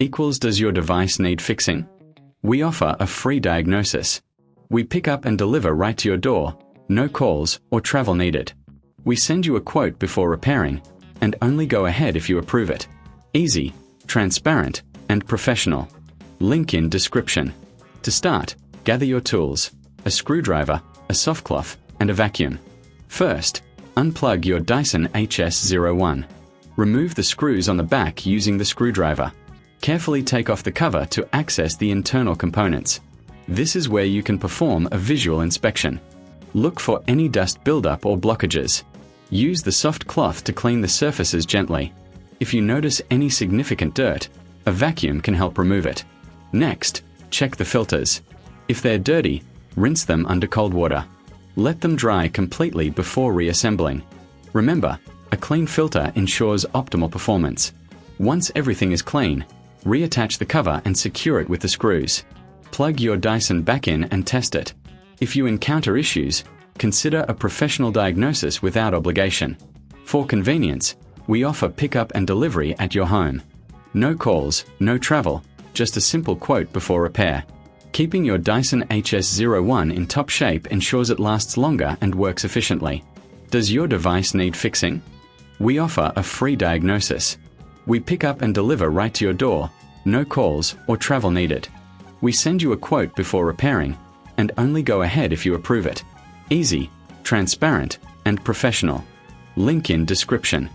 equals does your device need fixing? We offer a free diagnosis. We pick up and deliver right to your door, no calls or travel needed. We send you a quote before repairing, and only go ahead if you approve it. Easy, transparent, and professional. Link in description. To start, gather your tools, a screwdriver, a soft cloth, and a vacuum. First, unplug your Dyson HS01. Remove the screws on the back using the screwdriver. Carefully take off the cover to access the internal components. This is where you can perform a visual inspection. Look for any dust buildup or blockages. Use the soft cloth to clean the surfaces gently. If you notice any significant dirt, a vacuum can help remove it. Next, check the filters. If they're dirty, rinse them under cold water. Let them dry completely before reassembling. Remember, a clean filter ensures optimal performance. Once everything is clean, reattach the cover and secure it with the screws. Plug your Dyson back in and test it. If you encounter issues, consider a professional diagnosis without obligation. For convenience, we offer pickup and delivery at your home. No calls, no travel, just a simple quote before repair. Keeping your Dyson HS01 in top shape ensures it lasts longer and works efficiently. Does your device need fixing? We offer a free diagnosis. We pick up and deliver right to your door, no calls or travel needed. We send you a quote before repairing, and only go ahead if you approve it. Easy, transparent, and professional. Link in description.